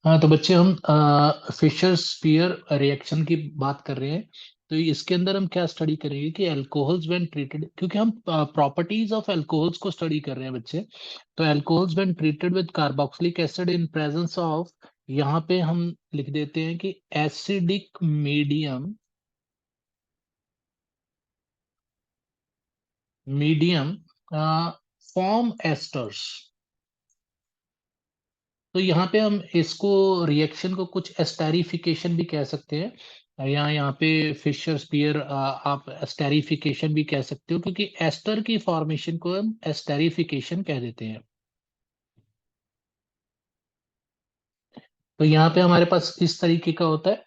हाँ, तो बच्चे हम फिशर स्पीयर रिएक्शन की बात कर रहे हैं। तो इसके अंदर हम क्या स्टडी करेंगे कि अल्कोहल्स व्हेन ट्रीटेड, क्योंकि हम प्रॉपर्टीज ऑफ अल्कोहल्स को स्टडी कर रहे हैं बच्चे। तो alcohols when treated with carboxylic acid in presence of, यहाँ पे हम लिख देते हैं कि acidic medium, medium form asters. तो यहाँ पे हम इसको रिएक्शन को कुछ एस्टेरिफिकेशन भी कह सकते हैं, या यहाँ पे फिशर स्पीयर आप एस्टेरिफिकेशन भी कह सकते हो, क्योंकि एस्टर की फॉर्मेशन को हम एस्टेरिफिकेशन कह देते हैं। तो यहाँ पे हमारे पास इस तरीके का होता है।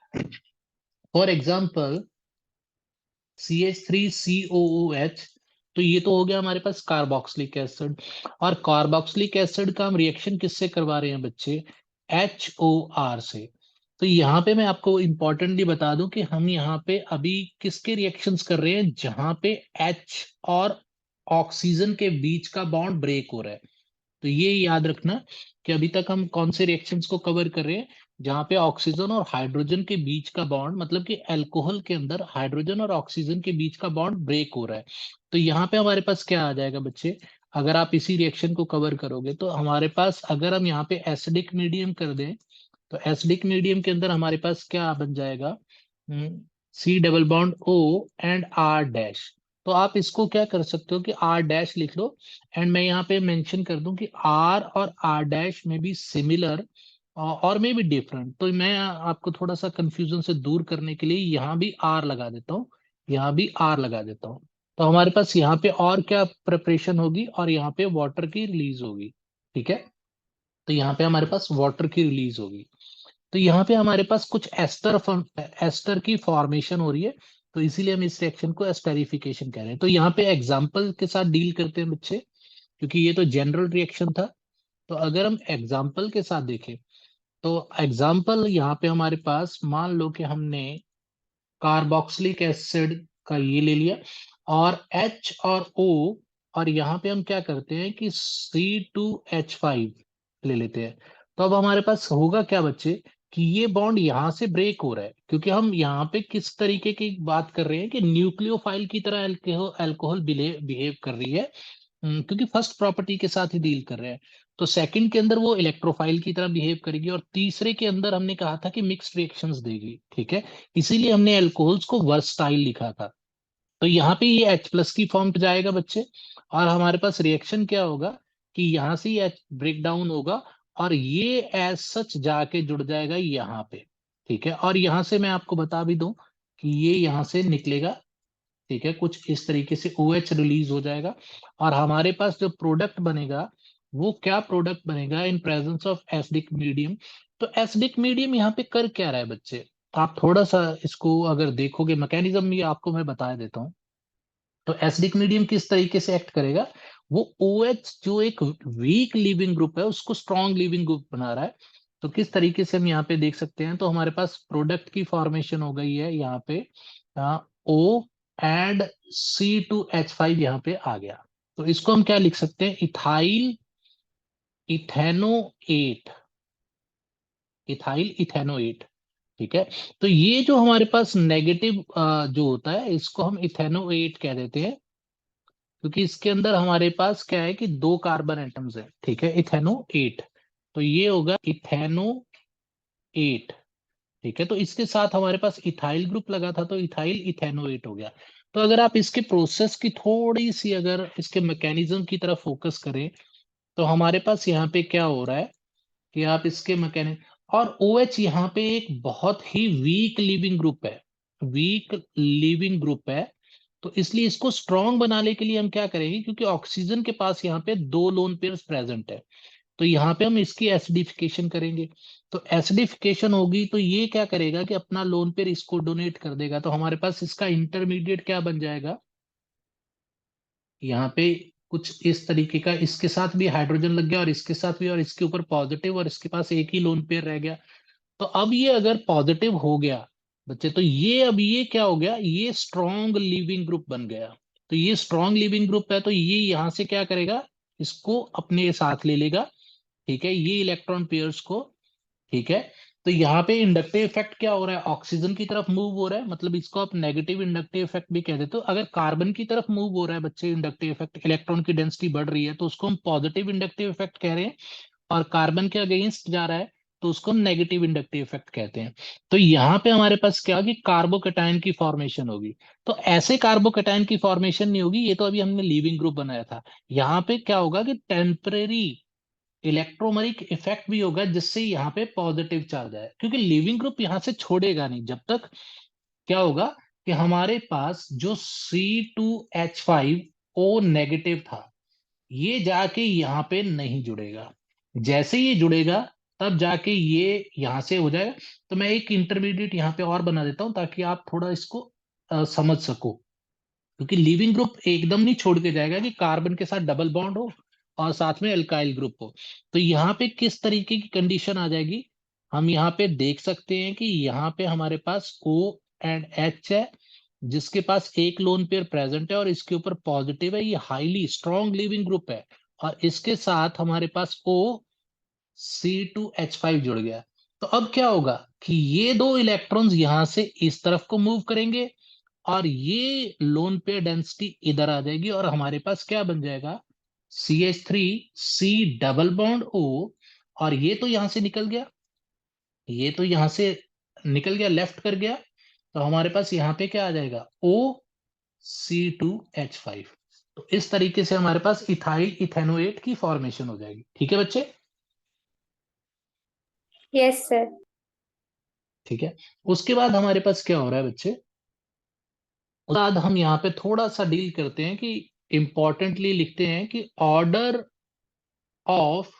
For example CH3COOH। तो ये तो हो गया हमारे पास कार्बोक्सिलिक एसिड। और कार्बोक्सिलिक एसिड का हम रिएक्शन किससे करवा रहे हैं बच्चे? HOR से। तो यहाँ पे मैं आपको इंपॉर्टेंटली बता दूं कि हम यहाँ पे अभी किसके रिएक्शंस कर रहे हैं, जहां पे H और ऑक्सीजन के बीच का बॉन्ड ब्रेक हो रहा है। तो ये याद रखना कि अभी तक हम कौन से रिएक्शंस को कवर कर रहे हैं, जहां पे ऑक्सीजन और हाइड्रोजन के बीच का बॉन्ड, मतलब कि अल्कोहल के अंदर हाइड्रोजन और ऑक्सीजन के बीच का बॉन्ड ब्रेक हो रहा है। तो यहाँ पे हमारे पास क्या आ जाएगा बच्चे? अगर आप इसी रिएक्शन को कवर करोगे तो हमारे पास, अगर हम यहाँ पे एसिडिक मीडियम कर दें, तो एसिडिक मीडियम के अंदर हमारे पास क्या बन जाएगा? C double bond O and R dash. तो आप इसको क्या कर सकते हो कि R डैश लिख लो। एंड मैं यहाँ पे मेंशन कर दूं कि R और R डैश में भी सिमिलर और में भी डिफरेंट। तो मैं आपको थोड़ा सा कंफ्यूजन से दूर करने के लिए यहाँ भी R लगा देता हूँ, यहाँ भी R लगा देता हूँ। तो हमारे पास यहाँ पे और क्या प्रिपरेशन होगी, और यहाँ पे वाटर की रिलीज होगी। ठीक है, तो यहाँ पे हमारे पास वाटर की रिलीज होगी। तो यहाँ पे हमारे पास कुछ एस्टर की फॉर्मेशन हो रही है। तो इसीलिए हम इस रिएक्शन को एस्टेरिफिकेशन कह रहे हैं। तो यहाँ पे एग्जाम्पल के साथ डील करते हैं बच्चे, क्योंकि ये तो जनरल रिएक्शन था। तो अगर हम एग्जाम्पल के साथ देखें, तो एग्जाम्पल यहाँ पे हमारे पास, मान लो कि हमने कार्बोक्सिलिक एसिड का ये ले लिया, और H और O, और यहाँ पे हम क्या करते हैं कि C2H5 ले लेते हैं। तो अब हमारे पास होगा क्या बच्चे, कि ये बॉन्ड यहाँ से ब्रेक हो रहा है, क्योंकि हम यहाँ पे किस तरीके की बात कर रहे हैं कि न्यूक्लियोफाइल की तरह अल्कोहल बिहेव कर रही है। क्योंकि फर्स्ट प्रॉपर्टी के साथ ही डील कर रहे हैं। तो सेकंड के अंदर वो इलेक्ट्रोफाइल की तरह बिहेव करेगी, और तीसरे के अंदर हमने कहा था कि मिक्स्ड रिएक्शंस देगी। ठीक है, इसीलिए हमने अल्कोहल्स को वर्सटाइल लिखा था। तो यहाँ पे ये H+ की फॉर्म पे जाएगा बच्चे, और हमारे पास रिएक्शन क्या होगा कि यहाँ से ये H ब्रेक डाउन होगा, और ये एज सच जाके जुड़ जाएगा यहाँ पे। ठीक है, और यहाँ से मैं आपको बता भी दूं कि ये यहाँ से निकलेगा। ठीक है, कुछ इस तरीके से OH रिलीज हो जाएगा, और हमारे पास जो प्रोडक्ट बनेगा, वो क्या प्रोडक्ट बनेगा in presence of acidic medium. तो एसिडिक मीडियम यहाँ पे कर क्या रहा है बच्चे? आप थोड़ा सा इसको अगर देखोगे, मैकेनिज्म भी आपको मैं बता देता हूँ। तो एसिडिक मीडियम किस तरीके से एक्ट करेगा, वो OH जो एक वीक लीविंग ग्रुप है, उसको स्ट्रॉन्ग लीविंग ग्रुप बना रहा है। तो किस तरीके से हम यहाँ पे देख सकते हैं, तो हमारे पास प्रोडक्ट की फॉर्मेशन हो गई है यहाँ पे, O एंड C2H5 यहाँ पे आ गया। तो इसको हम क्या लिख सकते हैं? Ethyl ethanoate, ethyl ethanoate. ठीक है, तो ये जो हमारे पास नेगेटिव जो होता है, इसको हम इथेनोएट कह देते हैं, क्योंकि इसके अंदर हमारे पास क्या है कि दो कार्बन एटम्स है। ठीक है, इथेनोएट। तो ये होगा इथेनोएट। ठीक है, तो इसके साथ हमारे पास इथाइल ग्रुप लगा था, तो इथाइल इथेनोएट हो गया। तो अगर आप इसके प्रोसेस की थोड़ी सी, अगर इसके मैकेनिज्म की तरफ फोकस करें, तो हमारे पास यहाँ पे क्या हो रहा है कि आप इसके मैकेनिज्म, और OH यहाँ पे एक बहुत ही वीक लिविंग ग्रुप है, वीक लिविंग ग्रुप है। तो इसलिए इसको स्ट्रॉन्ग बनाने के लिए हम क्या करेंगे, क्योंकि ऑक्सीजन के पास यहाँ पे दो लोन पेयर्स प्रेजेंट है, तो यहाँ पे हम इसकी एसिडिफिकेशन करेंगे। तो एसिडिफिकेशन होगी तो ये क्या करेगा कि अपना लोन पेयर इसको डोनेट कर देगा। तो हमारे पास इसका इंटरमीडिएट क्या बन जाएगा, यहाँ पे कुछ इस तरीके का, इसके साथ भी हाइड्रोजन लग गया, और इसके साथ भी, और इसके ऊपर पॉजिटिव, और इसके पास एक ही लोन पेयर रह गया। तो अब ये अगर पॉजिटिव हो गया बच्चे, तो ये अब ये क्या हो गया, ये स्ट्रॉन्ग लिविंग ग्रुप बन गया। तो ये स्ट्रॉन्ग लिविंग ग्रुप है, तो ये यहां से क्या करेगा, इसको अपने साथ ले लेगा। ठीक है, ये इलेक्ट्रॉन पेयर्स को ठीक है। तो यहाँ पे इंडक्टिव इफेक्ट क्या हो रहा है, ऑक्सीजन की तरफ मूव हो रहा है, मतलब इसको आप नेगेटिव इंडक्टिव इफेक्ट भी कह देते हो। अगर कार्बन की तरफ मूव हो रहा है बच्चे इंडक्टिव इफेक्ट, इलेक्ट्रॉन की डेंसिटी बढ़ रही है, तो उसको हम पॉजिटिव इंडक्टिव इफेक्ट कह रहे हैं। और कार्बन के अगेंस्ट जा रहा है तो उसको हम नेगेटिव इंडक्टिव इफेक्ट कहते हैं। तो यहाँ पे हमारे पास क्या होगी, कार्बोकेटायन की फॉर्मेशन होगी। तो ऐसे कार्बोकेटायन की फॉर्मेशन नहीं होगी, ये तो अभी हमने लीविंग ग्रुप बनाया था। यहाँ पे क्या होगा कि टेम्परेरी इलेक्ट्रोमरिक इफेक्ट भी होगा, जिससे यहाँ पे पॉजिटिव चार्ज आए, क्योंकि लिविंग ग्रुप यहाँ से छोड़ेगा नहीं जब तक क्या होगा कि हमारे पास जो C2H5O नेगेटिव था, ये जाके यहाँ पे नहीं जुड़ेगा। जैसे ये जुड़ेगा तब जाके ये यहाँ से हो जाएगा। तो मैं एक इंटरमीडिएट यहाँ पे और बना देता हूँ ताकि आप थोड़ा इसको समझ सको। क्योंकि लीविंग ग्रुप एकदम नहीं छोड़ के जाएगा कि कार्बन के साथ डबल बॉन्ड हो और साथ में एल्काइल ग्रुप हो। तो यहाँ पे किस तरीके की कंडीशन आ जाएगी, हम यहाँ पे देख सकते हैं कि यहाँ पे हमारे पास O एंड H है, जिसके पास एक लोन पेयर प्रेजेंट है और इसके ऊपर पॉजिटिव है, ये हाईली स्ट्रॉन्ग लिविंग ग्रुप है। और इसके साथ हमारे पास C2H5 जुड़ गया। तो अब क्या होगा कि ये दो इलेक्ट्रॉन्स यहां से इस तरफ को मूव करेंगे और ये लोन पेयर डेंसिटी इधर आ जाएगी और हमारे पास क्या बन जाएगा, CH3 C double bond O। और ये तो यहां से निकल गया, ये तो यहां से निकल गया, लेफ्ट कर गया। तो हमारे पास यहाँ पे क्या आ जाएगा, OC2H5। तो इस तरीके से हमारे पास इथाइल इथेनोएट की फॉर्मेशन हो जाएगी। ठीक है बच्चे। Yes sir. ठीक है। उसके बाद हमारे पास क्या हो रहा है बच्चे, उसके बाद हम यहाँ पे थोड़ा सा डील करते हैं कि इंपॉर्टेंटली लिखते हैं कि order of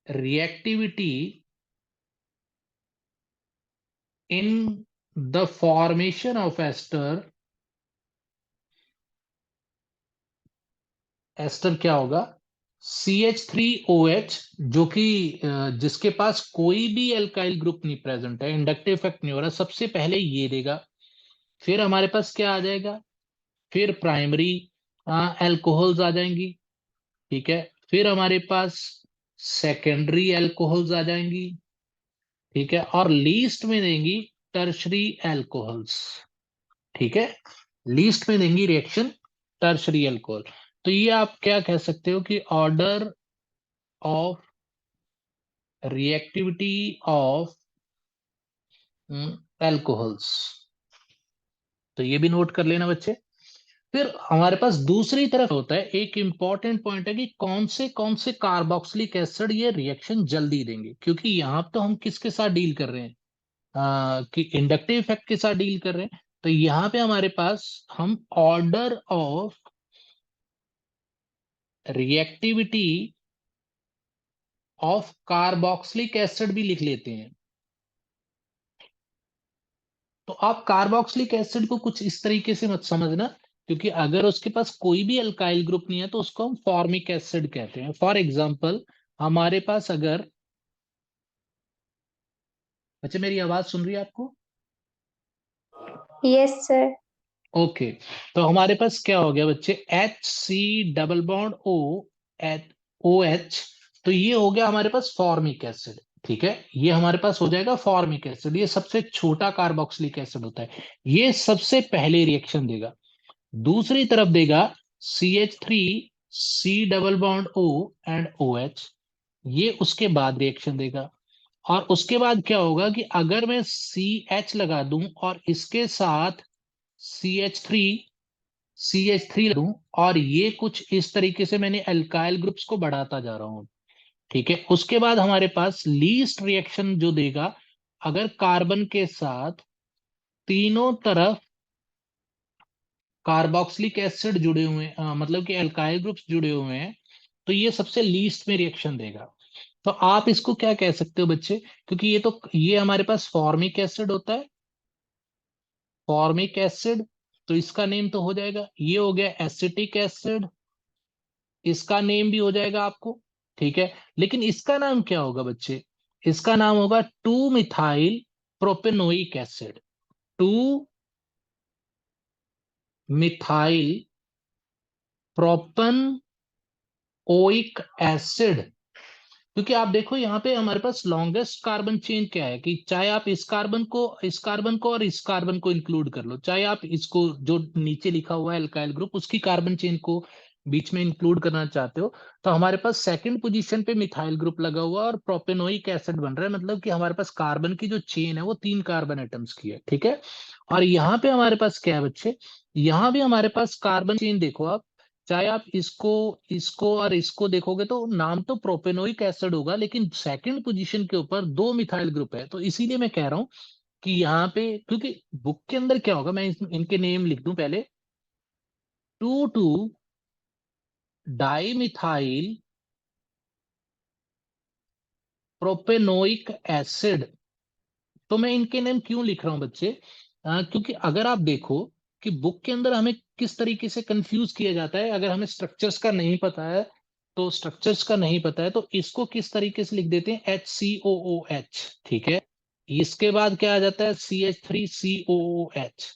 reactivity in the formation of ester. Ester क्या होगा, CH3OH, जो कि जिसके पास कोई भी एल्काइल ग्रुप नहीं प्रेजेंट है, इंडक्टिव इफेक्ट नहीं हो रहा, सबसे पहले ये देगा। फिर हमारे पास क्या आ जाएगा, फिर प्राइमरी एल्कोहल्स आ जाएंगी। ठीक है। फिर हमारे पास सेकेंडरी एल्कोहल्स आ जाएंगी। ठीक है। और लीस्ट में देंगी टर्शरी एल्कोहल्स। ठीक है। लीस्ट में देंगी रिएक्शन टर्शरी एल्कोहल। तो ये आप क्या कह सकते हो कि order of reactivity of alcohols. तो ये भी नोट कर लेना बच्चे। फिर हमारे पास दूसरी तरफ होता है, एक इंपॉर्टेंट पॉइंट है कि कौन से कार्बोक्सिलिक एसिड ये रिएक्शन जल्दी देंगे, क्योंकि यहाँ तो हम किसके साथ डील कर रहे हैं, कि इंडक्टिव इफेक्ट के साथ डील कर रहे हैं। तो यहाँ पे हमारे पास हम order of reactivity of carboxylic acid भी लिख लेते हैं। तो आप कार्बोक्सिलिक एसिड को कुछ इस तरीके से मत समझना, क्योंकि अगर उसके पास कोई भी अल्काइल ग्रुप नहीं है तो उसको हम फॉर्मिक एसिड कहते हैं। फॉर एग्जांपल, हमारे पास अगर, अच्छा मेरी आवाज सुन रही है आपको, यस सर। ओके। तो हमारे पास क्या हो गया बच्चे, HC double bond O H OH। तो ये हो गया हमारे पास फॉर्मिक एसिड। ठीक है, ये हमारे पास हो जाएगा फॉर्मिक एसिड, ये सबसे छोटा कार्बोक्सिलिक एसिड होता है, ये सबसे पहले रिएक्शन देगा। दूसरी तरफ देगा CH3 C double bond O and OH, ये उसके बाद रिएक्शन देगा। और उसके बाद क्या होगा कि अगर मैं CH लगा दूं और इसके साथ CH3 दूं, और ये कुछ इस तरीके से मैंने अल्काइल ग्रुप्स को बढ़ाता जा रहा हूं। ठीक है। उसके बाद हमारे पास लीस्ट रिएक्शन जो देगा, अगर कार्बन के साथ तीनों तरफ कार्बोक्सिलिक एसिड जुड़े हुए हैं, मतलब कि अल्काइल ग्रुप्स जुड़े हुए हैं, तो ये सबसे लीस्ट में रिएक्शन देगा। तो आप इसको क्या कह सकते हो बच्चे, क्योंकि ये हमारे पास फॉर्मिक एसिड होता है, फॉर्मिक एसिड। तो इसका नेम तो हो जाएगा, ये हो गया एसिटिक एसिड, इसका नेम भी हो जाएगा आपको। ठीक है। लेकिन इसका नाम क्या होगा बच्चे, इसका नाम होगा 2 methyl propanoic acid. 2 methyl propanoic acid. क्योंकि आप देखो यहाँ पे हमारे पास लॉन्गेस्ट कार्बन चेन क्या है, कि चाहे आप इस कार्बन को और इस कार्बन को इंक्लूड कर लो, चाहे आप इसको जो नीचे लिखा हुआ है एल्काइल ग्रुप उसकी कार्बन चेन को बीच में इंक्लूड करना चाहते हो, तो हमारे पास सेकंड पोजीशन पे मिथाइल ग्रुप लगा हुआ है और प्रोपेनोइक एसिड बन रहा है, मतलब कि हमारे पास कार्बन की जो चेन है वो 3 कार्बन एटम्स की है, ठीक है। और यहाँ पे हमारे पास क्या है बच्चे, यहाँ भी हमारे पास कार्बन चेन देखो आप, चाहे आप इसको इसको और इसको देखोगे तो नाम तो प्रोपेनोइक एसिड होगा, लेकिन सेकंड पोजीशन के ऊपर 2 मिथाइल ग्रुप है, तो इसीलिए मैं कह रहा हूं कि यहाँ पे, क्योंकि बुक के अंदर क्या होगा, मैं इनके नेम लिख दूं पहले, 2 डाई मिथाइल प्रोपेनोइक एसिड। तो मैं इनके नेम क्यों लिख रहा हूं बच्चे, क्योंकि अगर आप देखो कि बुक के अंदर हमें किस तरीके से कंफ्यूज किया जाता है, अगर हमें स्ट्रक्चर्स का नहीं पता है, तो स्ट्रक्चर्स का नहीं पता है तो इसको किस तरीके से लिख देते हैं, HCOOH, ठीक है। इसके बाद क्या आ जाता है, CH3COOH।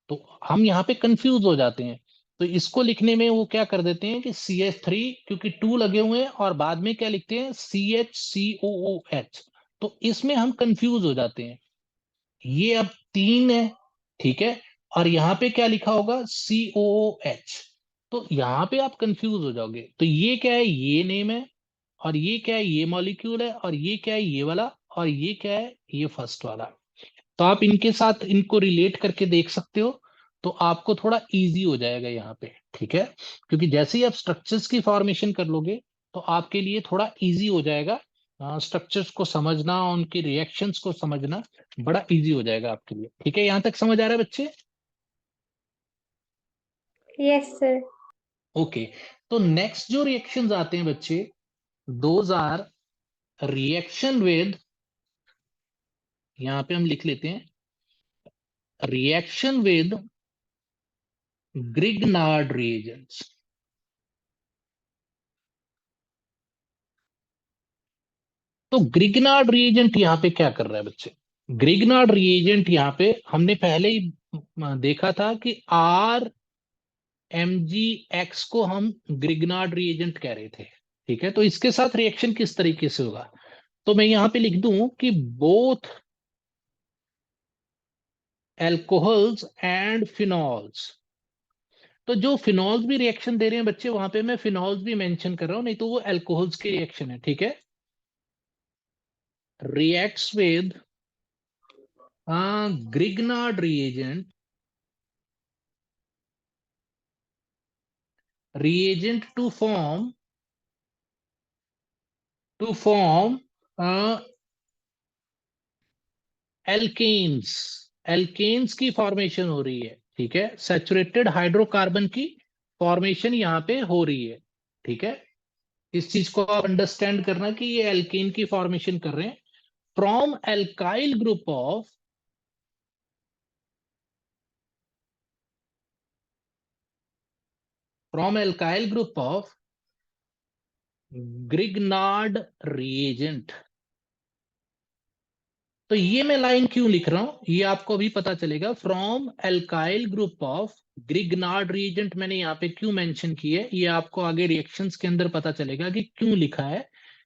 तो हम यहाँ पे कंफ्यूज हो जाते हैं, तो इसको लिखने में वो क्या कर देते हैं कि CH3, क्योंकि 2 लगे हुए हैं, और बाद में क्या लिखते हैं, CHCOOH। तो इसमें हम कंफ्यूज हो जाते हैं, ये अब 3 है, ठीक है, और यहाँ पे क्या लिखा होगा, COOH। तो यहाँ पे आप कंफ्यूज हो जाओगे, तो ये क्या है, ये नेम है, और ये क्या है, ये मॉलिक्यूल है, और ये क्या है, ये वाला, और ये क्या है, ये फर्स्ट वाला। तो आप इनके साथ इनको रिलेट करके देख सकते हो, तो आपको थोड़ा इजी हो जाएगा यहाँ पे, ठीक है। क्योंकि जैसे ही आप स्ट्रक्चर्स की फॉर्मेशन कर लोगे तो आपके लिए थोड़ा इजी हो जाएगा, स्ट्रक्चर्स को समझना, उनके रिएक्शंस को समझना बड़ा इजी हो जाएगा आपके लिए, ठीक है। यहाँ तक समझ आ रहा है बच्चे? Yes sir. ओके। तो नेक्स्ट जो रिएक्शंस आते हैं बच्चे, दोज आर रिएक्शन विद, यहाँ पे हम लिख लेते हैं, रिएक्शन विद ग्रिग्नार्ड रिएजेंट्स। तो ग्रिग्नार्ड रिएजेंट यहाँ पे क्या कर रहा है बच्चे, ग्रिग्नार्ड रिएजेंट यहाँ पे हमने पहले ही देखा था कि RMgX को हम ग्रिग्नार्ड रिएजेंट कह रहे थे, ठीक है। तो इसके साथ रिएक्शन किस तरीके से होगा, तो मैं यहाँ पे लिख दूं कि बोथ एल्कोहल्स एंड फिनॉल्स। तो जो फिनॉल्स भी रिएक्शन दे रहे हैं बच्चे, वहां पे मैं फिनॉल्स भी मेंशन कर रहा हूं, नहीं तो वो एल्कोहल्स की रिएक्शन है, ठीक है। Reacts with Grignard reagent, reagent to form alkanes, alkanes की फॉर्मेशन हो रही है, ठीक है। सैचुरेटेड हाइड्रोकार्बन की फॉर्मेशन यहाँ पे हो रही है, ठीक है। इस चीज को आप अंडरस्टैंड करना कि ये एल्केन की फॉर्मेशन कर रहे हैं from alkyl group of, from alkyl group of Grignard reagent. तो ये मैं लाइन क्यों लिख रहा हूं, ये आपको अभी पता चलेगा। From alkyl group of Grignard reagent मैंने यहाँ पे क्यों मेंशन की है, ये आपको आगे रिएक्शंस के अंदर पता चलेगा कि क्यों लिखा है।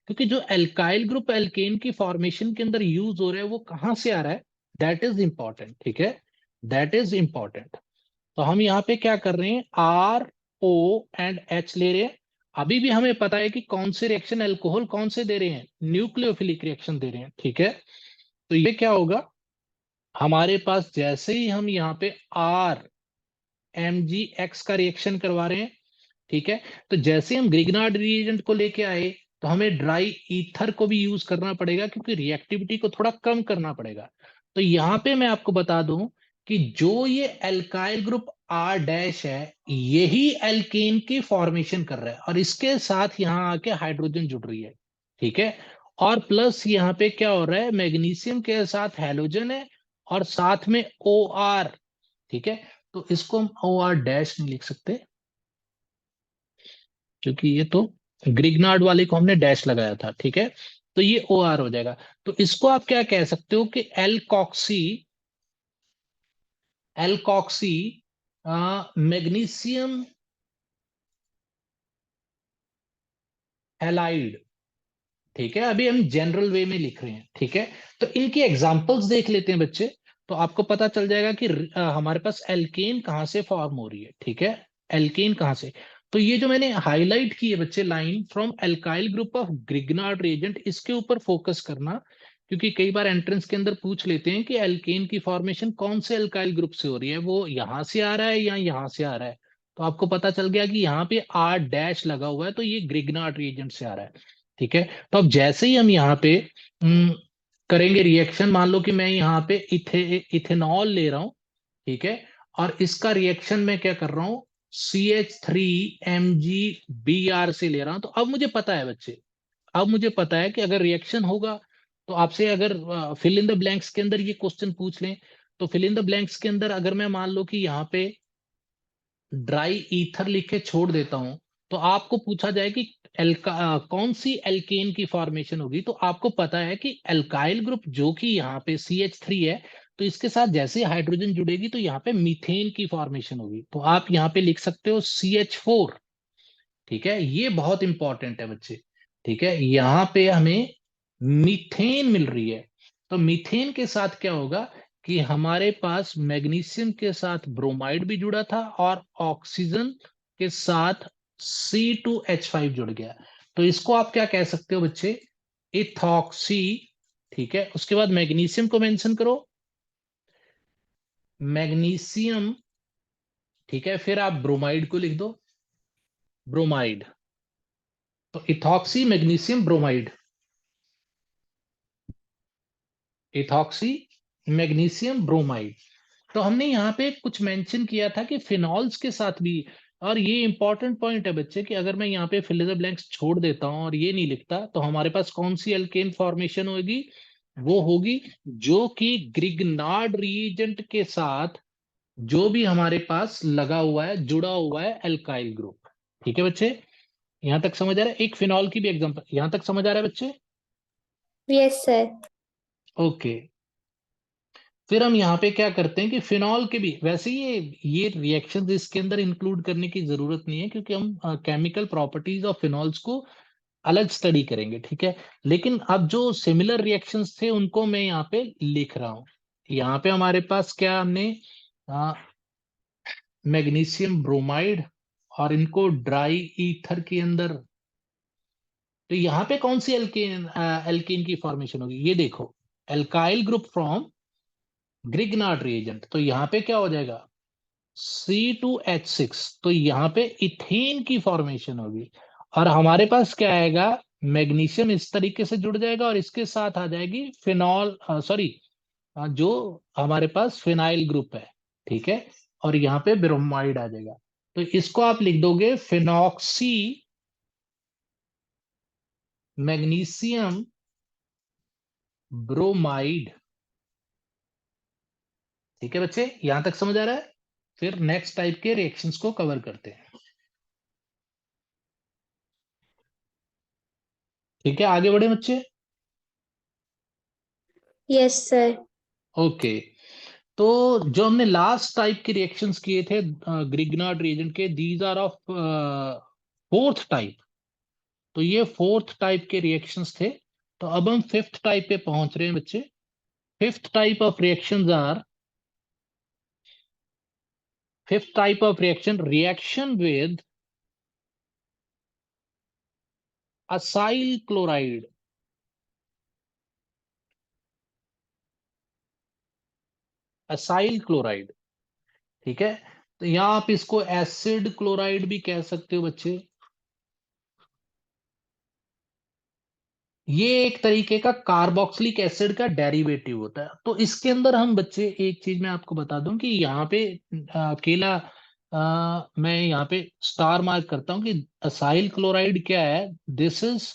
क्योंकि जो एल्काइल ग्रुप एल्केन की फॉर्मेशन के अंदर यूज हो रहा है वो कहाँ से आ रहा है, दैट इज इंपॉर्टेंट, ठीक है, दैट इज इंपॉर्टेंट। तो हम यहाँ पे क्या कर रहे हैं, RO and H ले रहे हैं। अभी भी हमें पता है कि कौन से रिएक्शन एल्कोहल कौन से दे रहे हैं, न्यूक्लियोफिलिक रिएक्शन दे रहे हैं, ठीक है। तो ये क्या होगा, हमारे पास जैसे ही हम यहाँ पे RMgX का रिएक्शन करवा रहे हैं, ठीक है, तो जैसे हम ग्रिग्नार्ड रिएजेंट को लेके आए तो हमें ड्राई ईथर को भी यूज करना पड़ेगा, क्योंकि रिएक्टिविटी को थोड़ा कम करना पड़ेगा। तो यहाँ पे मैं आपको बता दूं कि जो ये एल्काइल ग्रुप R डैश है, यही एल्केन की फॉर्मेशन कर रहा है, और इसके साथ यहाँ आके हाइड्रोजन जुड़ रही है, ठीक है। और प्लस यहाँ पे क्या हो रहा है, मैग्नीशियम के साथ हैलोजन है, और साथ में OR, ठीक है। तो इसको हम OR डैश नहीं लिख सकते, क्योंकि ये तो ग्रिग्नार्ड वाले को हमने डैश लगाया था, ठीक है। तो ये OR हो जाएगा। तो इसको आप क्या कह सकते हो कि एल्कॉक्सी, एल्कॉक्सी मैग्नीशियम हैलाइड, ठीक है, अभी हम जनरल वे में लिख रहे हैं। ठीक है, तो इनकी एग्जांपल्स देख लेते हैं बच्चे, तो आपको पता चल जाएगा कि हमारे पास एल्केन कहाँ से फॉर्म हो रही है। ठीक है, एल्केन कहाँ से। तो ये जो मैंने हाईलाइट की है बच्चे line, from alkyl group of Grignard reagent, इसके ऊपर फोकस करना, क्योंकि कई बार एंट्रेंस के अंदर पूछ लेते हैं कि एल्केन की फॉर्मेशन कौन से एल्काइल ग्रुप से हो रही है, वो यहाँ से आ रहा है या यहाँ से आ रहा है। तो आपको पता चल गया कि यहाँ पे आर डैश लगा हुआ है, तो ये ग्रिग्नार्ड रिएजेंट से आ रहा है। ठीक है, तो अब जैसे ही हम यहाँ पे करेंगे रिएक्शन, मान लो कि मैं यहाँ पे इथेनॉल ले रहा हूँ। ठीक है, और इसका रिएक्शन मैं क्या कर रहा हूँ, CH3 Mg Br से ले रहा हूं। तो अब मुझे पता है बच्चे, अब मुझे पता है कि अगर रिएक्शन होगा, तो आपसे अगर फिल इन द ब्लैंक्स के अंदर ये क्वेश्चन पूछ लें, तो फिल इन द ब्लैंक्स के अंदर अगर मैं मान लो कि यहाँ पे ड्राई ईथर लिख के छोड़ देता हूं, तो आपको पूछा जाए कि कौन सी एल्केन की फॉर्मेशन होगी, तो आपको पता है कि एल्काइल ग्रुप जो कि यहाँ पे CH3 है, तो इसके साथ जैसे हाइड्रोजन जुड़ेगी तो यहाँ पे मीथेन की फॉर्मेशन होगी। तो आप यहाँ पे लिख सकते हो CH4। ठीक है, ये बहुत इंपॉर्टेंट है बच्चे। ठीक है, यहाँ पे हमें मीथेन मिल रही है। तो मीथेन के साथ क्या होगा कि हमारे पास मैग्नीशियम के साथ ब्रोमाइड भी जुड़ा था और ऑक्सीजन के साथ C2H5 जुड़ गया। तो इसको आप क्या कह सकते हो बच्चे, इथॉक्सी। ठीक है, उसके बाद मैग्नीशियम को मेंशन करो, मैग्नीशियम। ठीक है, फिर आप ब्रोमाइड को लिख दो, ब्रोमाइड। तो ethoxy magnesium bromide, ethoxy magnesium bromide. तो हमने यहाँ पे कुछ मेंशन किया था कि फिनॉल्स के साथ भी, और ये इंपॉर्टेंट पॉइंट है बच्चे कि अगर मैं यहाँ पे फिल इन द ब्लैंक्स छोड़ देता हूँ और ये नहीं लिखता, तो हमारे पास कौन सी एल्केन फॉर्मेशन होगी, वो होगी जो कि ग्रिग्नार्ड रीजेंट के साथ जो भी हमारे पास लगा हुआ है, जुड़ा हुआ है एल्काइल ग्रुप। ठीक है बच्चे, यहाँ तक समझ आ रहा है। एक फिनॉल की भी एग्जांपल, यहाँ तक समझ आ रहा है बच्चे। Yes sir. ओके, फिर हम यहाँ पे क्या करते हैं कि फिनॉल के भी वैसे ये रिएक्शंस इसके अंदर इंक्लूड करने की जरूरत नहीं है, क्योंकि हम केमिकल प्रॉपर्टीज ऑफ फिनॉल्स को अलग स्टडी करेंगे। ठीक है, लेकिन अब जो सिमिलर रिएक्शंस थे उनको मैं यहाँ पे लिख रहा हूँ। यहाँ पे हमारे पास क्या, हमने मैग्नीशियम ब्रोमाइड और इनको ड्राई ईथर के अंदर, तो यहाँ पे कौन सी एल्केन एल्केन की फॉर्मेशन होगी, ये देखो, alkyl group from Grignard reagent. तो यहाँ पे क्या हो जाएगा, C2H6। तो यहाँ पे इथेन की फॉर्मेशन होगी, और हमारे पास क्या आएगा, मैग्नीशियम इस तरीके से जुड़ जाएगा और इसके साथ आ जाएगी फिनॉल, सॉरी, जो हमारे पास फिनाइल ग्रुप है। ठीक है, और यहाँ पे ब्रोमाइड आ जाएगा। तो इसको आप लिख दोगे फिनॉक्सी मैग्नीशियम ब्रोमाइड। ठीक है बच्चे, यहां तक समझ आ रहा है। फिर नेक्स्ट टाइप के रिएक्शंस को कवर करते हैं। ठीक है, आगे बढ़े बच्चे। Yes sir. ओके, तो जो हमने लास्ट टाइप के रिएक्शंस किए थे ग्रिग्नार्ड रिएजेंट के, these are of fourth type. तो ये फोर्थ टाइप के रिएक्शंस थे। तो अब हम फिफ्थ टाइप पे पहुंच रहे हैं बच्चे। Fifth type of reactions are, fifth type of reaction with acyl chloride. Acyl chloride. ठीक है, तो यहाँ आप इसको एसिड क्लोराइड भी कह सकते हो बच्चे। ये एक तरीके का कार्बोक्सिलिक एसिड का डेरिवेटिव होता है। तो इसके अंदर हम बच्चे, एक चीज मैं आपको बता दूं कि यहाँ पे अकेला मैं यहाँ पे स्टार मार्क करता हूँ कि असाइल क्लोराइड क्या है, this is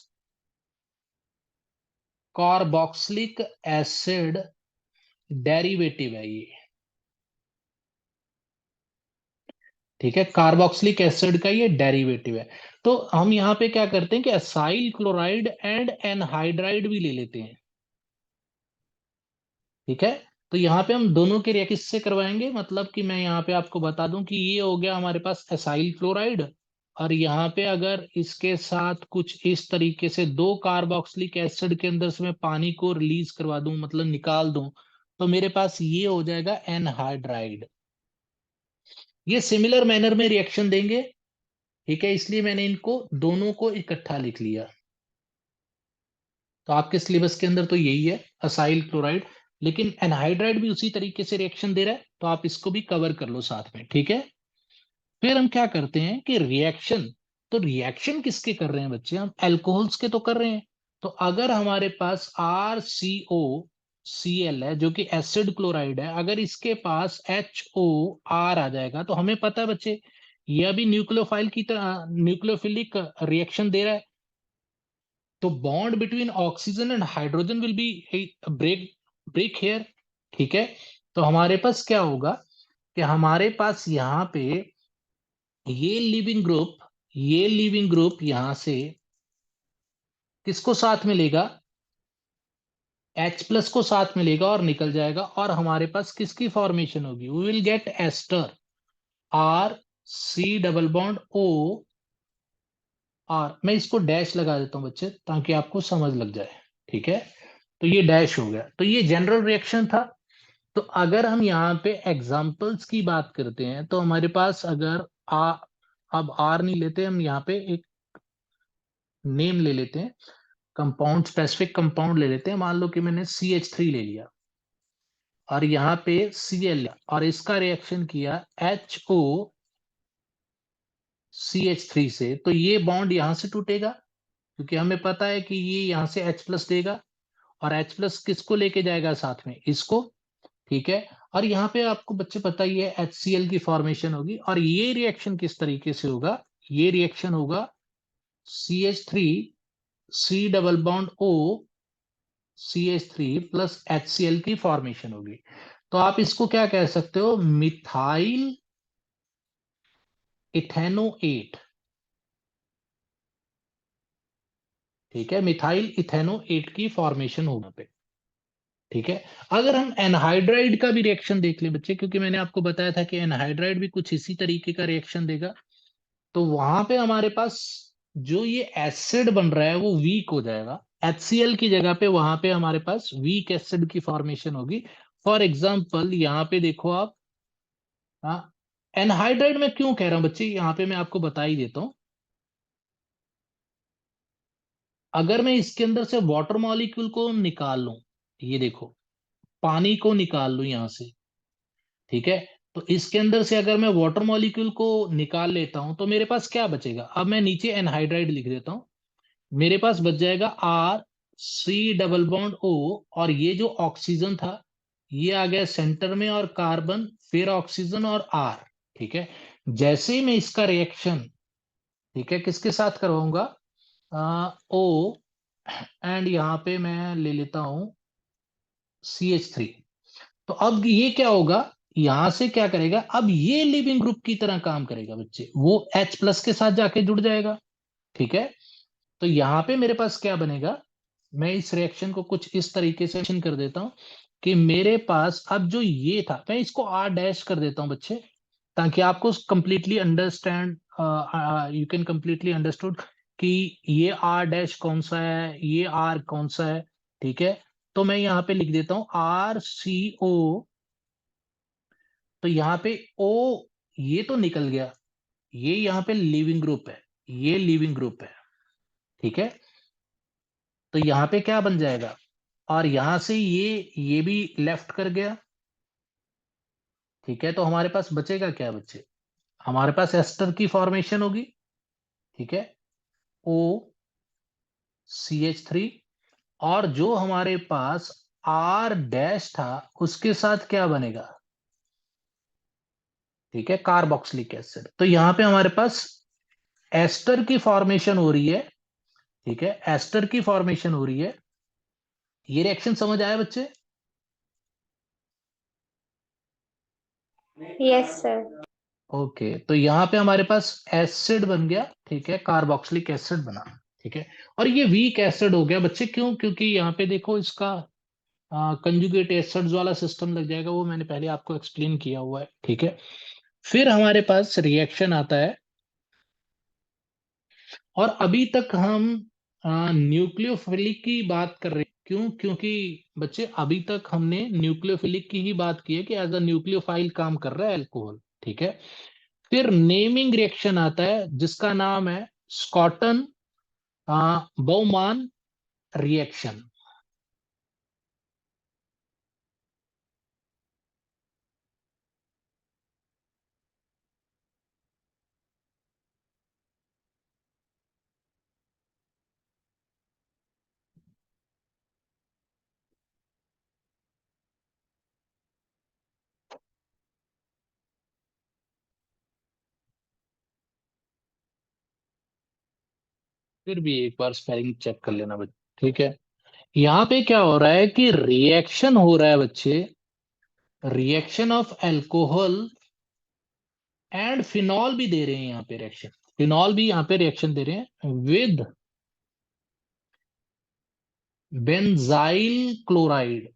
carboxylic acid derivative है ये। ठीक है, कार्बोक्सिलिक एसिड का ये डेरिवेटिव है। तो हम यहाँ पे क्या करते हैं कि असाइल क्लोराइड एंड एनहाइड्राइड भी ले लेते हैं। ठीक है, तो यहाँ पे हम दोनों के किससे करवाएंगे, मतलब कि मैं यहाँ पे आपको बता दूं कि ये हो गया हमारे पास एसाइल क्लोराइड, और यहाँ पे अगर इसके साथ कुछ इस तरीके से 2 कार्बोक्सिलिक एसिड के अंदर से मैं पानी को रिलीज करवा दूं, मतलब निकाल दूं, तो मेरे पास ये हो जाएगा एनहाइड्राइड। ये सिमिलर मैनर में रिएक्शन देंगे, ठीक है, इसलिए मैंने इनको दोनों को इकट्ठा लिख लिया। तो आपके सिलेबस के अंदर तो यही है असाइल क्लोराइड, लेकिन एनहाइड्राइड भी उसी तरीके से रिएक्शन दे रहा है, तो आप इसको भी कवर कर लो साथ में, ठीक है। फिर हम क्या करते हैं कि रिएक्शन, तो रिएक्शन किसके कर रहे हैं बच्चे, हम अल्कोहल्स के तो कर रहे हैं। तो अगर हमारे पास RCOCl है जो कि एसिड क्लोराइड है, अगर इसके पास HOR आ जाएगा तो हमें पता है बच्चे यह भी न्यूक्लियोफाइल की तरह न्यूक्लियोफिलिक रिएक्शन दे रहा है। तो bond between oxygen and hydrogen will be break break here, ठीक है। तो हमारे पास क्या होगा कि हमारे पास यहाँ पे ये लिविंग ग्रुप यहां से किसको साथ में लेगा, H+ को साथ में लेगा और निकल जाएगा, और हमारे पास किसकी फॉर्मेशन होगी, we will get ester, RC double bond O। और मैं इसको डैश लगा देता हूं बच्चे ताकि आपको समझ लग जाए, ठीक है। तो ये डैश हो गया, तो ये जनरल रिएक्शन था। तो अगर हम यहाँ पे एग्जाम्पल्स की बात करते हैं तो हमारे पास अगर अब R नहीं लेते, हम यहाँ पे एक नेम ले लेते हैं, कंपाउंड, स्पेसिफिक कंपाउंड ले लेते हैं। मान लो कि मैंने CH3 ले लिया और यहाँ पे Cl और इसका रिएक्शन किया HOCH3 से, तो ये बॉन्ड यहां से टूटेगा क्योंकि हमें पता है कि ये यहां से H+ देगा, और H+ किसको लेके जाएगा साथ में, इसको, ठीक है। और यहाँ पे आपको बच्चे पता ही है HCl की फॉर्मेशन होगी, और ये रिएक्शन किस तरीके से होगा, ये रिएक्शन होगा CH3 C double bond O CH3 plus HCl की फॉर्मेशन होगी। तो आप इसको क्या कह सकते हो, मिथाइल इथेनोएट, ठीक है, मिथाइल इथेनोएट की फॉर्मेशन होगा पे, ठीक है। अगर हम एनहाइड्राइड का भी रिएक्शन देख लें बच्चे, क्योंकि मैंने आपको बताया था कि एनहाइड्राइड भी कुछ इसी तरीके का रिएक्शन देगा, तो वहां पे हमारे पास जो ये एसिड बन रहा है वो वीक हो जाएगा, HCl की जगह पे वहां पे हमारे पास वीक एसिड की फॉर्मेशन होगी। फॉर एग्जाम्पल यहाँ पे देखो आप, हाँ, एनहाइड्राइड में क्यों कह रहा हूं बच्चे, यहाँ पे मैं आपको बता ही देता हूँ। अगर मैं इसके अंदर से वाटर मॉलिक्यूल को निकाल लूं, ये देखो, पानी को निकाल लूं यहां से, ठीक है, तो इसके अंदर से अगर मैं वाटर मॉलिक्यूल को निकाल लेता हूं तो मेरे पास क्या बचेगा, अब मैं नीचे एनहाइड्राइड लिख देता हूं, मेरे पास बच जाएगा RC डबल बॉन्ड O, और ये जो ऑक्सीजन था ये आ गया सेंटर में, और कार्बन, फिर ऑक्सीजन और R, ठीक है। जैसे ही मैं इसका रिएक्शन, ठीक है, किसके साथ करवाऊंगा, O, एंड यहाँ पे मैं ले लेता हूं CH3, तो अब ये क्या होगा, यहां से क्या करेगा, अब ये लिविंग ग्रुप की तरह काम करेगा बच्चे, वो H+ के साथ जाके जुड़ जाएगा, ठीक है। तो यहाँ पे मेरे पास क्या बनेगा, मैं इस रिएक्शन को कुछ इस तरीके से mention कर देता हूं कि मेरे पास अब जो ये था, मैं इसको R डैश कर देता हूं बच्चे, ताकि आपको completely understand, you can completely understood कि ये R डैश कौन सा है, ये R कौन सा है, ठीक है। तो मैं यहाँ पे लिख देता हूँ RCO, तो यहाँ पे O, ये तो निकल गया, ये यहाँ पे लिविंग ग्रुप है, ये लिविंग ग्रुप है, ठीक है। तो यहाँ पे क्या बन जाएगा, और यहां से ये भी लेफ्ट कर गया, ठीक है। तो हमारे पास बचेगा क्या बच्चे, हमारे पास एस्टर की फॉर्मेशन होगी, ठीक है, OCH3, और जो हमारे पास R डैश था उसके साथ क्या बनेगा, ठीक है, कार्बोक्सिलिक एसिड। तो यहाँ पे हमारे पास एस्टर की फॉर्मेशन हो रही है, ठीक है, एस्टर की फॉर्मेशन हो रही है। ये रिएक्शन समझ आया बच्चे, Yes, sir. ओके। तो यहाँ पे हमारे पास एसिड बन गया, ठीक है, कार्बोक्सिलिक एसिड बना, ठीक है। और ये वीक एसिड हो गया बच्चे, क्यों, क्योंकि यहाँ पे देखो इसका कंजुगेट एसिड्स वाला सिस्टम लग जाएगा, वो मैंने पहले आपको एक्सप्लेन किया हुआ है, ठीक है। फिर हमारे पास रिएक्शन आता है और अभी तक हम न्यूक्लियोफिलिक की बात कर रहे हैं। क्यों? क्योंकि बच्चे अभी तक हमने न्यूक्लियोफिलिक की ही बात की है कि एज अ न्यूक्लियोफाइल काम कर रहा है अल्कोहल। ठीक है। फिर नेमिंग रिएक्शन आता है जिसका नाम है स्कॉटन बाउमान रिएक्शन। फिर भी एक बार स्पेलिंग चेक कर लेना बच्चे। ठीक है। यहाँ पे क्या हो रहा है कि रिएक्शन हो रहा है बच्चे, reaction of alcohol and phenol भी दे रहे हैं यहाँ पे रिएक्शन, फिनॉल भी यहाँ पे रिएक्शन दे रहे हैं with benzyl chloride,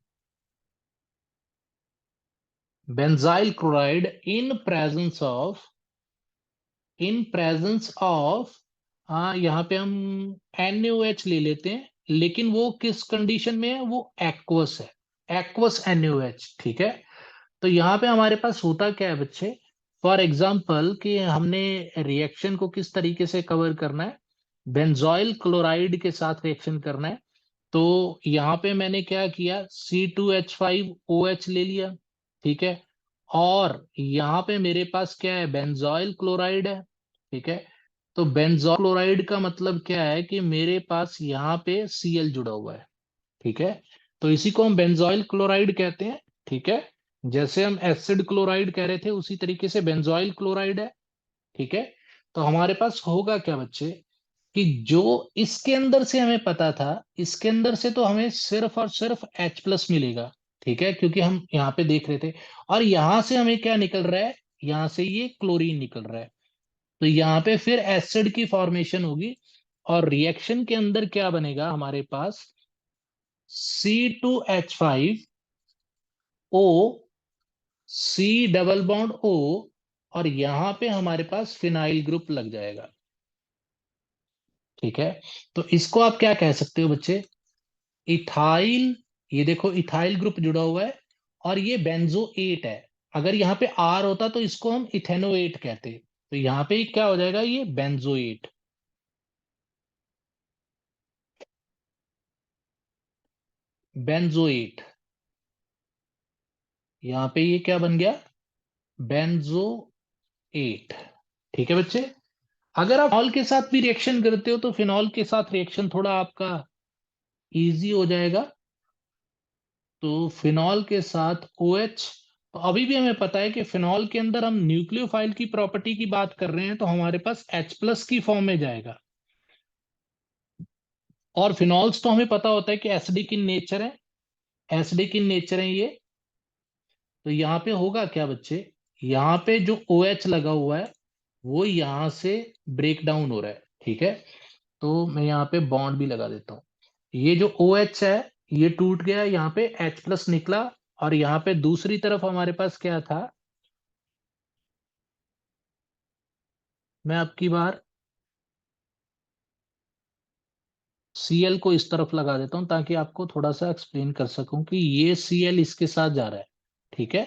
benzyl chloride in presence of यहाँ पे हम NaOH ले लेते हैं, लेकिन वो किस कंडीशन में है? वो एक्वस है, एक्वस NaOH। ठीक है। तो यहाँ पे हमारे पास होता क्या है बच्चे, फॉर एग्जाम्पल कि हमने रिएक्शन को किस तरीके से कवर करना है, बेंजोइल क्लोराइड के साथ रिएक्शन करना है। तो यहाँ पे मैंने क्या किया, C2H5OH ले लिया। ठीक है। और यहाँ पे मेरे पास क्या है, बेंजोइल क्लोराइड है। ठीक है। तो बेंजोइल क्लोराइड का मतलब क्या है कि मेरे पास यहाँ पे Cl जुड़ा हुआ है। ठीक है। तो इसी को हम बेंजोइल क्लोराइड कहते हैं। ठीक है। जैसे हम एसिड क्लोराइड कह रहे थे उसी तरीके से बेंजोइल क्लोराइड है। ठीक है। तो हमारे पास होगा क्या बच्चे कि जो इसके अंदर से हमें पता था, इसके अंदर से तो हमें सिर्फ और सिर्फ H+ मिलेगा। ठीक है। क्योंकि हम यहाँ पे देख रहे थे। और यहां से हमें क्या निकल रहा है, यहां से ये क्लोरीन निकल रहा है। तो यहाँ पे फिर एसिड की फॉर्मेशन होगी और रिएक्शन के अंदर क्या बनेगा हमारे पास, C2H5O, C double bond O, और यहां पे हमारे पास फिनाइल ग्रुप लग जाएगा। ठीक है। तो इसको आप क्या कह सकते हो बच्चे, इथाइल। ये देखो इथाइल ग्रुप जुड़ा हुआ है और ये बेंजोएट है। अगर यहाँ पे R होता तो इसको हम इथेनोएट कहते। तो यहाँ पे क्या हो जाएगा, ये बेंजोएट, बेंजोएट। यहाँ पे ये क्या बन गया, बेंजोएट। ठीक है बच्चे। अगर आप फिनॉल के साथ भी रिएक्शन करते हो तो फिनॉल के साथ रिएक्शन थोड़ा आपका इजी हो जाएगा। तो फिनॉल के साथ OH, तो अभी भी हमें पता है कि फिनॉल के अंदर हम न्यूक्लियोफाइल की प्रॉपर्टी की बात कर रहे हैं तो हमारे पास H+ की फॉर्म में जाएगा। और फिनॉल्स तो हमें पता होता है कि एसिडिक इन नेचर है, एसिडिक इन नेचर है ये। तो यहाँ पे होगा क्या बच्चे, यहाँ पे जो OH लगा हुआ है वो यहाँ से ब्रेक डाउन हो रहा है। ठीक है। तो मैं यहाँ पे बॉन्ड भी लगा देता हूँ। ये जो OH है ये टूट गया, यहाँ पे H+ निकला। और यहाँ पे दूसरी तरफ हमारे पास क्या था, मैं आपकी बार Cl को इस तरफ लगा देता हूं ताकि आपको थोड़ा सा एक्सप्लेन कर सकूं कि ये Cl इसके साथ जा रहा है। ठीक है।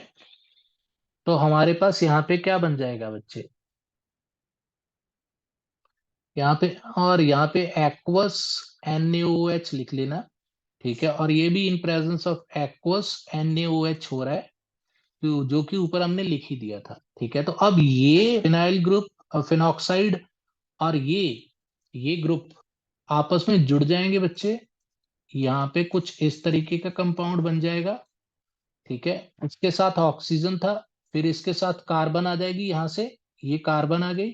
तो हमारे पास यहाँ पे क्या बन जाएगा बच्चे, यहाँ पे, और यहाँ पे एक्वस NaOH लिख लेना। ठीक है। और ये भी in presence of aqueous NaOH हो रहा है, जो कि ऊपर हमने लिख ही दिया था। ठीक है। तो अब ये फिनाइल ग्रुप, फिनॉक्साइड, और ये ग्रुप आपस में जुड़ जाएंगे बच्चे। यहाँ पे कुछ इस तरीके का कंपाउंड बन जाएगा। ठीक है। इसके साथ ऑक्सीजन था, फिर इसके साथ कार्बन आ जाएगी यहाँ से, ये कार्बन आ गई,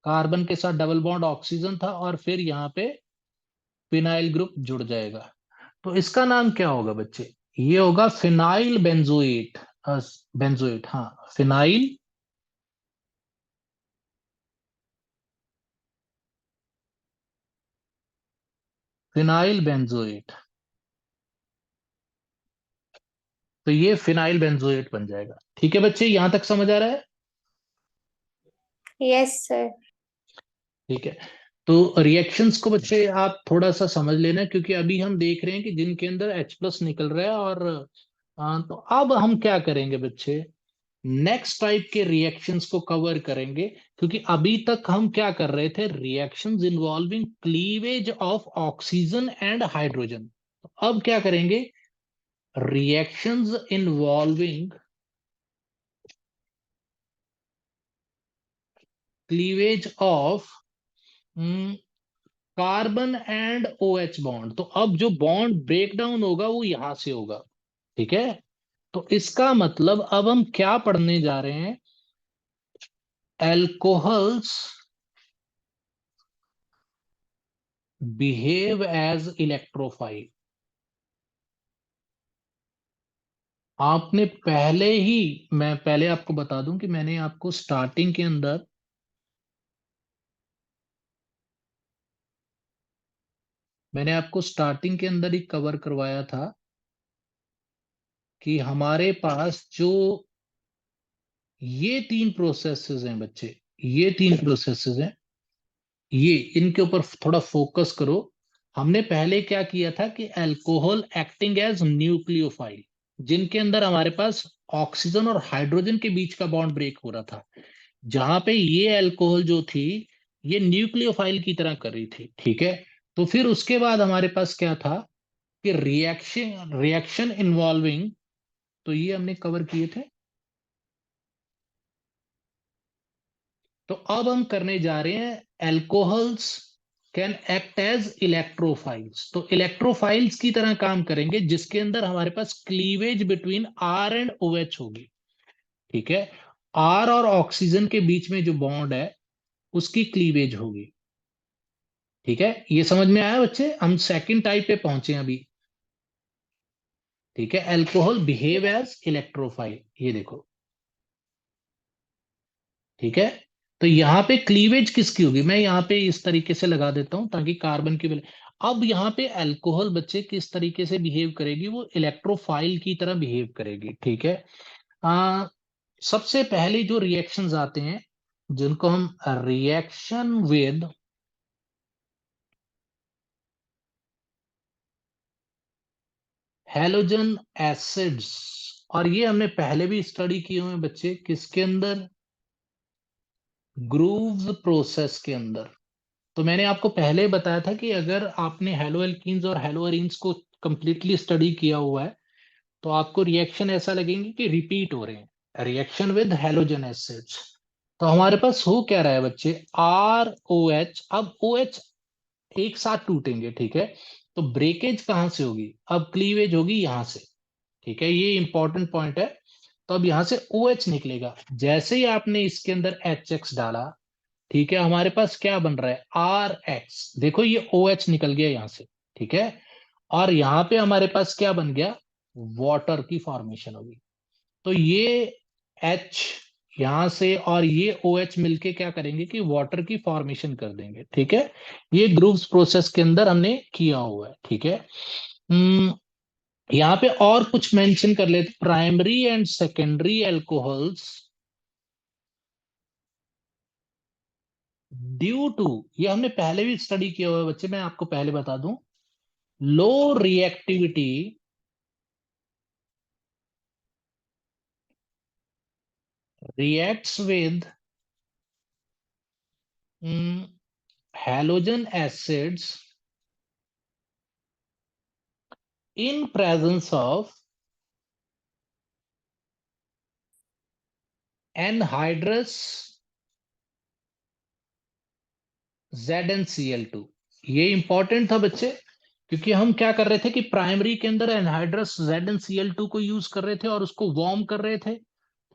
कार्बन के साथ डबल बॉन्ड ऑक्सीजन था, और फिर यहाँ पे फिनाइल ग्रुप जुड़ जाएगा। तो इसका नाम क्या होगा बच्चे, ये होगा फिनाइल बेंजोएट। बेंजोएट, हाँ, फिनाइल, फिनाइल बेंजोएट। तो ये फिनाइल बेंजोएट बन जाएगा। ठीक है बच्चे, यहां तक समझ आ रहा है? Yes, sir. ठीक है। तो रिएक्शंस को बच्चे आप थोड़ा सा समझ लेना, क्योंकि अभी हम देख रहे हैं कि जिनके अंदर H+ निकल रहा है, और तो अब हम क्या करेंगे बच्चे, नेक्स्ट टाइप के रिएक्शंस को कवर करेंगे। क्योंकि अभी तक हम क्या कर रहे थे, reactions involving cleavage of oxygen and hydrogen. अब क्या करेंगे, reactions involving cleavage of carbon and OH bond. तो अब जो बॉन्ड ब्रेक डाउन होगा वो यहां से होगा, ठीक है। तो इसका मतलब अब हम क्या पढ़ने जा रहे हैं, एल्कोहल्स बिहेव एज इलेक्ट्रोफाइल। आपने पहले ही, मैं पहले आपको बता दूं कि मैंने आपको स्टार्टिंग के अंदर, ही कवर करवाया था कि हमारे पास जो ये तीन प्रोसेसेस हैं बच्चे, ये तीन प्रोसेसेस हैं, ये इनके ऊपर थोड़ा फोकस करो। हमने पहले क्या किया था कि अल्कोहल एक्टिंग एज न्यूक्लियोफाइल, जिनके अंदर हमारे पास ऑक्सीजन और हाइड्रोजन के बीच का बॉन्ड ब्रेक हो रहा था, जहां पे ये अल्कोहल जो थी ये न्यूक्लियोफाइल की तरह कर रही थी, ठीक है। तो फिर उसके बाद हमारे पास क्या था कि रिएक्शन रिएक्शन इन्वॉल्विंग, तो ये हमने कवर किए थे। तो अब हम करने जा रहे हैं alcohols can act as electrophiles. तो इलेक्ट्रोफाइल्स की तरह काम करेंगे, जिसके अंदर हमारे पास cleavage between R and OH होगी, ठीक है। R और ऑक्सीजन के बीच में जो बॉन्ड है उसकी क्लीवेज होगी, ठीक है। ये समझ में आया बच्चे, हम सेकंड टाइप पे पहुंचे हैं अभी, ठीक है। एल्कोहल बिहेव एज इलेक्ट्रोफाइल, ये देखो, ठीक है। तो यहाँ पे क्लीवेज किसकी होगी, मैं यहाँ पे इस तरीके से लगा देता हूं ताकि कार्बन की वैल्यू, अब यहाँ पे अल्कोहल बच्चे किस तरीके से बिहेव करेगी, वो इलेक्ट्रोफाइल की तरह बिहेव करेगी, ठीक है। आ, सबसे पहले जो रिएक्शंस आते हैं, जिनको हम रिएक्शन विद हैलोजन एसिड्स, और ये हमने पहले भी स्टडी किए हुए हैं बच्चे, किसके अंदर, ग्रूव्स प्रोसेस के अंदर। तो मैंने आपको पहले बताया था कि अगर आपने हेलो एल्कीन्स और हेलो अरीन्स को कंप्लीटली स्टडी किया हुआ है, तो आपको रिएक्शन ऐसा लगेंगे कि रिपीट हो रहे हैं, रिएक्शन विद हेलोजन एसिड्स। तो हमारे पास हो क्या रहा है बच्चे, ROH, अब OH एक साथ टूटेंगे, ठीक है। तो ब्रेकेज कहां से होगी, अब क्लीवेज होगी यहां से, ठीक है। ये इंपॉर्टेंट पॉइंट है। तो अब यहां से OH निकलेगा, जैसे ही आपने इसके अंदर HX डाला, ठीक है, हमारे पास क्या बन रहा है, RX, देखो ये OH निकल गया यहां से, ठीक है। और यहाँ पे हमारे पास क्या बन गया, वाटर की फॉर्मेशन होगी। तो ये H यहां से और ये OH मिलके क्या करेंगे कि वाटर की फॉर्मेशन कर देंगे, ठीक है। ये ग्रूव्स प्रोसेस के अंदर हमने किया हुआ है, ठीक है। यहाँ पे और कुछ मेंशन कर लेते, primary and secondary alcohols due to, ये हमने पहले भी स्टडी किया हुआ है बच्चे, मैं आपको पहले बता दूं, लो reactivity reacts with halogen acids in presence of anhydrous ZnCl2। ये इंपॉर्टेंट था बच्चे, क्योंकि हम क्या कर रहे थे कि प्राइमरी के अंदर एनहाइड्रस ZnCl2 को यूज कर रहे थे और उसको वार्म कर रहे थे,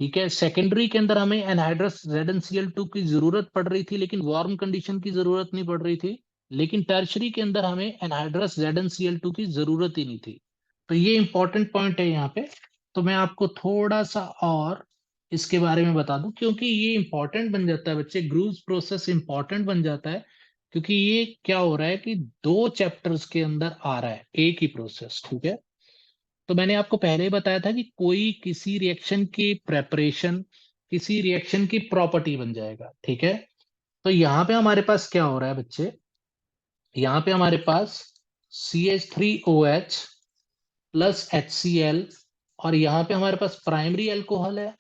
ठीक है। सेकेंडरी के अंदर हमें एनहाइड्रस ZnCl2 की जरूरत पड़ रही थी, लेकिन वार्म कंडीशन की जरूरत नहीं पड़ रही थी। लेकिन टर्शरी के अंदर हमें एनहाइड्रस ZnCl2 की जरूरत ही नहीं थी। तो ये इंपॉर्टेंट पॉइंट है यहाँ पे। तो मैं आपको थोड़ा सा और इसके बारे में बता दूं, क्योंकि ये इंपॉर्टेंट बन जाता है बच्चे, ग्रूव्स प्रोसेस इंपॉर्टेंट बन जाता है, क्योंकि ये क्या हो रहा है कि दो चैप्टर्स के अंदर आ रहा है एक ही प्रोसेस, ठीक है। तो मैंने आपको पहले ही बताया था कि कोई किसी रिएक्शन की प्रेपरेशन किसी रिएक्शन की प्रॉपर्टी बन जाएगा, ठीक है। तो यहाँ पे हमारे पास क्या हो रहा है बच्चे, यहाँ पे हमारे पास CH3OH प्लस HCl, और यहाँ पे हमारे पास प्राइमरी अल्कोहल है,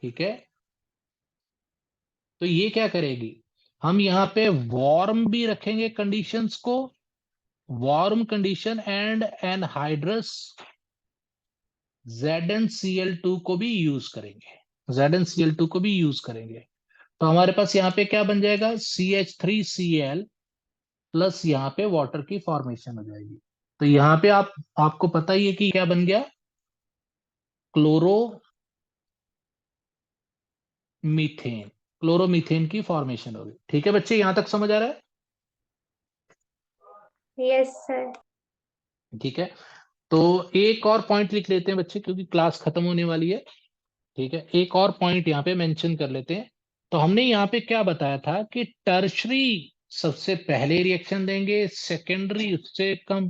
ठीक है। तो ये क्या करेगी, हम यहाँ पे वार्म भी रखेंगे कंडीशंस को, warm condition and anhydrous ZnCl2 को भी यूज करेंगे, ZnCl2 को भी यूज करेंगे। तो हमारे पास यहाँ पे क्या बन जाएगा, CH3Cl प्लस यहाँ पे वाटर की फॉर्मेशन हो जाएगी। तो यहाँ पे आपको पता ही है कि क्या बन गया, क्लोरोमीथेन, क्लोरोमीथेन की फॉर्मेशन होगी। ठीक है बच्चे, यहां तक समझ आ रहा है? Yes sir. ठीक है, तो एक और पॉइंट लिख लेते हैं बच्चे, क्योंकि क्लास खत्म होने वाली है। ठीक है, एक और पॉइंट यहाँ पे मेंशन कर लेते हैं। तो हमने यहाँ पे क्या बताया था कि टर्शरी सबसे पहले रिएक्शन देंगे, सेकेंडरी उससे कम,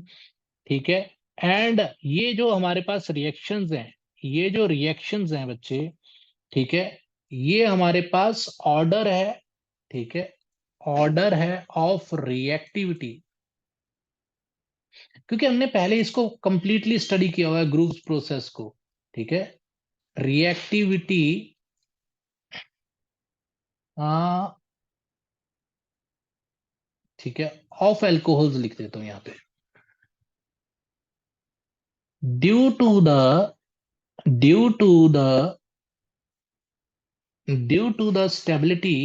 ठीक है। एंड ये जो हमारे पास रिएक्शंस हैं, ये जो रिएक्शंस हैं बच्चे, ठीक है, ये हमारे पास ऑर्डर है, ठीक है, ऑर्डर है ऑफ रिएक्टिविटी, क्योंकि हमने पहले इसको कंप्लीटली स्टडी किया हुआ है ग्रुप्स प्रोसेस को, ठीक है। रिएक्टिविटी ठीक है, ऑफ एल्कोहल्स लिख देता हूं यहाँ पे, due to the due to the due to the stability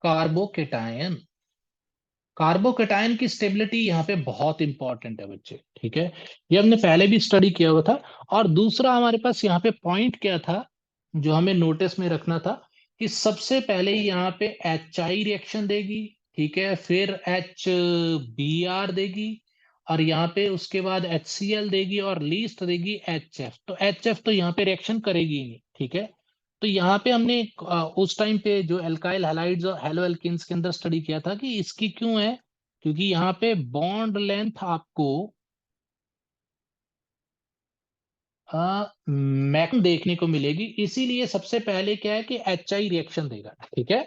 carbocation, carbocation की स्टेबिलिटी यहाँ पे बहुत इंपॉर्टेंट है बच्चे, ठीक है। ये हमने पहले भी स्टडी किया हुआ था। और दूसरा हमारे पास यहाँ पे पॉइंट क्या था जो हमें नोटिस में रखना था, कि सबसे पहले यहाँ पे HI रिएक्शन देगी, ठीक है, फिर HBr देगी, और यहाँ पे उसके बाद HCl देगी, और लीस्ट देगी HF। तो HF तो यहाँ पे रिएक्शन करेगी ही नहीं, ठीक है। तो यहाँ पे हमने उस टाइम पे जो एल्काइल हैलाइड्स और हेलो एल्केन्स के अंदर स्टडी किया था कि इसकी क्यों है, क्योंकि यहाँ पे बॉन्ड लेंथ आपको मैक्सिमम देखने को मिलेगी, इसीलिए सबसे पहले क्या है कि HI रिएक्शन देगा, ठीक है।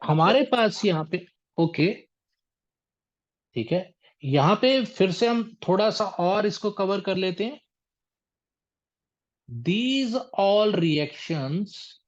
हमारे पास यहाँ पे, ओके, ठीक है, यहाँ पे फिर से हम थोड़ा सा और इसको कवर कर लेते हैं। These all reactions